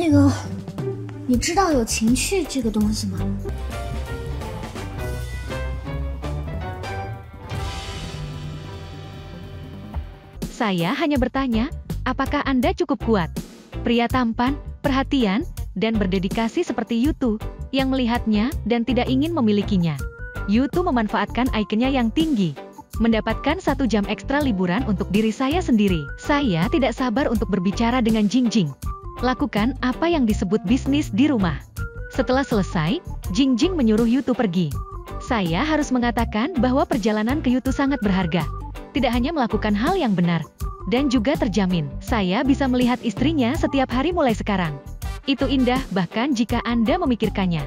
那个，你知道有情趣这个东西吗？ Saya hanya bertanya, apakah Anda cukup kuat? Pria tampan, perhatian, dan berdedikasi seperti Yutu, yang melihatnya dan tidak ingin memilikinya. Yutu memanfaatkan IQ-nya yang tinggi. Mendapatkan 1 jam ekstra liburan untuk diri saya sendiri. Saya tidak sabar untuk berbicara dengan Jingjing. Lakukan apa yang disebut bisnis di rumah. Setelah selesai, Jingjing menyuruh Yutu pergi. Saya harus mengatakan bahwa perjalanan ke Yutu sangat berharga. Tidak hanya melakukan hal yang benar, dan juga terjamin, saya bisa melihat istrinya setiap hari mulai sekarang. Itu indah bahkan jika Anda memikirkannya.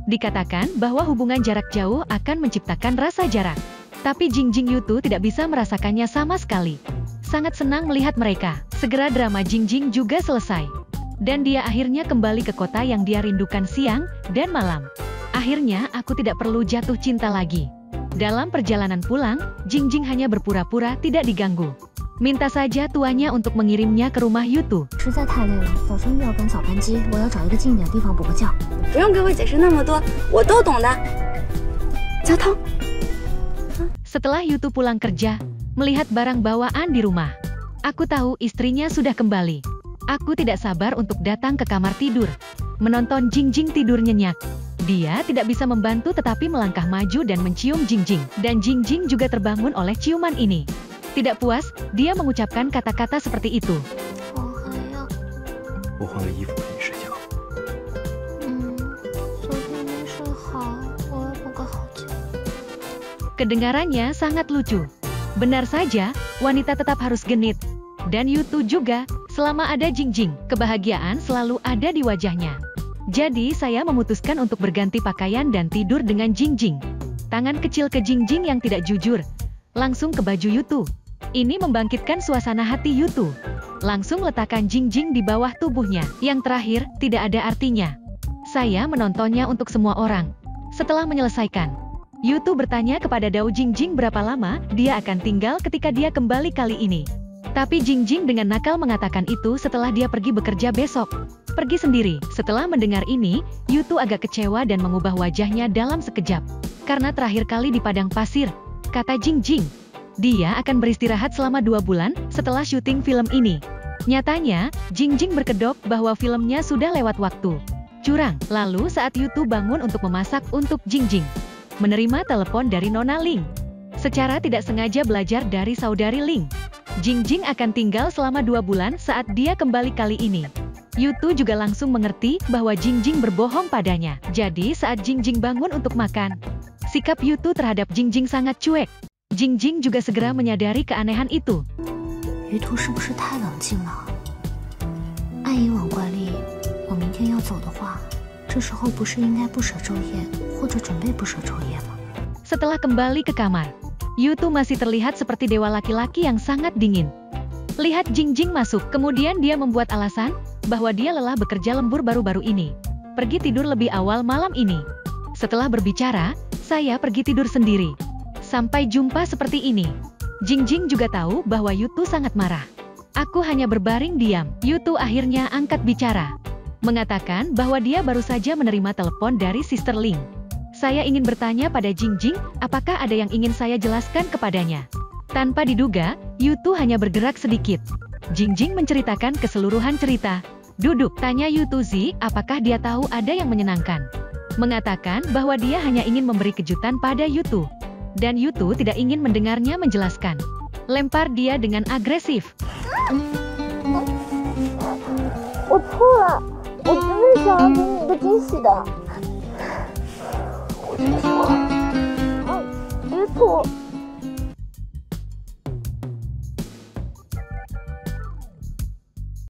Dikatakan bahwa hubungan jarak jauh akan menciptakan rasa jarak. Tapi Jingjing Yutu tidak bisa merasakannya sama sekali. Sangat senang melihat mereka. Segera drama Jingjing juga selesai. Dan dia akhirnya kembali ke kota yang dia rindukan siang dan malam. Akhirnya aku tidak perlu jatuh cinta lagi. Dalam perjalanan pulang, Jingjing hanya berpura-pura tidak diganggu. Minta saja tuannya untuk mengirimnya ke rumah Yutu. 实在太累了，早上又要赶早班机，我要找一个近一点的地方补个觉。不用给我解释那么多，我都懂的。交通。 Setelah Yutu pulang kerja, melihat barang bawaan di rumah. Aku tahu istrinya sudah kembali. Aku tidak sabar untuk datang ke kamar tidur. Menonton Jingjing tidur nyenyak. Dia tidak bisa membantu tetapi melangkah maju dan mencium Jingjing. Dan Jingjing juga terbangun oleh ciuman ini. Tidak puas, dia mengucapkan kata-kata seperti itu. 我换个衣服陪你睡觉。昨天没睡好，我要补个好觉。 Kedengarannya sangat lucu. Benar saja, wanita tetap harus genit. Dan Yutu juga, selama ada Jingjing, kebahagiaan selalu ada di wajahnya. Jadi saya memutuskan untuk berganti pakaian dan tidur dengan Jingjing. Tangan kecil ke Jingjing yang tidak jujur. Langsung ke baju Yutu. Ini membangkitkan suasana hati Yutu. Langsung letakkan Jingjing di bawah tubuhnya. Yang terakhir, tidak ada artinya. Saya menontonnya untuk semua orang. Setelah menyelesaikan, Yutu bertanya kepada Dao Jingjing berapa lama dia akan tinggal ketika dia kembali kali ini. Tapi Jingjing dengan nakal mengatakan itu setelah dia pergi bekerja besok. Pergi sendiri. Setelah mendengar ini, Yutu agak kecewa dan mengubah wajahnya dalam sekejap. Karena terakhir kali di padang pasir, kata Jingjing, dia akan beristirahat selama 2 bulan setelah syuting film ini. Nyatanya, Jingjing berkedok bahwa filmnya sudah lewat waktu. Curang. Lalu saat Yutu bangun untuk memasak untuk Jingjing, menerima telepon dari Nona Ling. Secara tidak sengaja belajar dari saudari Ling. Jingjing akan tinggal selama 2 bulan saat dia kembali kali ini. Yutu juga langsung mengerti bahwa Jingjing berbohong padanya. Jadi saat Jingjing bangun untuk makan, sikap Yutu terhadap Jingjing sangat cuek. Jingjing juga segera menyadari keanehan itu. 于途是不是太冷静了？按以往惯例，我明天要走的话，这时候不是应该不舍昼夜，或者准备不舍昼夜吗？ Setelah kembali ke kamar, Yutu masih terlihat seperti dewa laki-laki yang sangat dingin. Lihat Jingjing masuk, kemudian dia membuat alasan bahwa dia lelah bekerja lembur baru-baru ini. Pergi tidur lebih awal malam ini. Setelah berbicara, saya pergi tidur sendiri. Sampai jumpa seperti ini. Jingjing juga tahu bahwa Yutu sangat marah. Aku hanya berbaring diam. Yutu akhirnya angkat bicara. Mengatakan bahwa dia baru saja menerima telepon dari Sister Ling. Saya ingin bertanya pada Jingjing, apakah ada yang ingin saya jelaskan kepadanya. Tanpa diduga, Yutu hanya bergerak sedikit. Jingjing menceritakan keseluruhan cerita. Duduk, tanya Yutu Zi, apakah dia tahu ada yang menyenangkan. Mengatakan bahwa dia hanya ingin memberi kejutan pada Yutu. Dan Yutu tidak ingin mendengarnya menjelaskan. Lempar dia dengan agresif. 我错了，我不是想要给你一个惊喜的。我听说